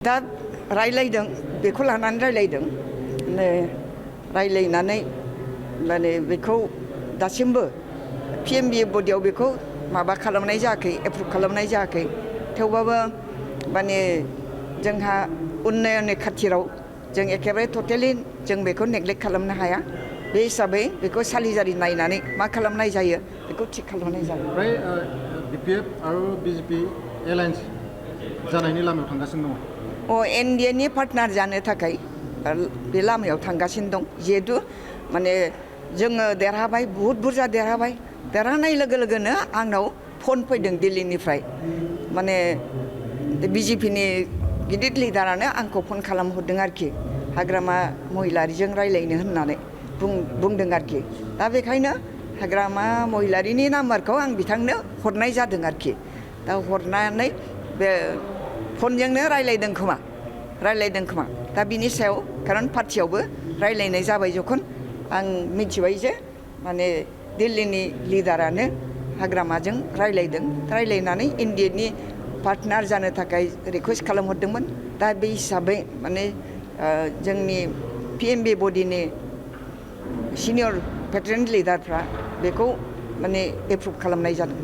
दा रायलायदों बेखौ लानानै रायलायदों रायलायनानै माने बेखौ दासिमबो PMBA बडियाव बेखौ माबा खालामनाय जायाखै एप्रुभ खालामनाय जायाखै थेवबाबो माने जोंहा उन्नयननि खाथिराव जों एकेबारे टटेलि जों बेखौ नेग्लेक्ट खालामनो हाया बे हिसाबै बेखौ सालिजारि नायनानै मा खालामनाय जायो बेखौ थिग खालामनाय जायो। ओमफ्राय BPF आरो BJP एलायन्स जानायनि लामायाव थांगासिनो दङ। NDA नि पार्टनार जानो थाखाय बे लामायाव थांगासिनो दं जिहेतु माने जोङो देरहाबाय बहुत बुरजा देरहानाय लोगो लोगोनो आंनाव फन फैदों दिल्लीनिफ्राय माने BJP नि गिदिर लिडारानो आंखौ फन खालामहरदों आरोखि हाग्रामा महिलारिजों रायलायनो होननानै बुंदों आरोखि दा बेखायनो हाग्रामा महिलारिनि नाम्बारखौ आं बिथांनो हरनाय जादों आरोखि दा हरनानै बे फनजोंनो रायलायदों खोमा दा बिनि सायाव खारन पार्टियावबो रायलायनाय जाबाय जखन आं मिथिबाय जे माने दिल्लीनि लिडारानो हाग्रामाजों रायलायनानै NDA नि पार्टनार जानो थाखाय रिकुवेस्ट खालामहरदोंमोन दा बे हिसाबै माने जोंनि PMBA बडिनि सिनियर भेटेरेन लिडारफ्रा बेखौ माने एप्रुभ खालामनाय जादों।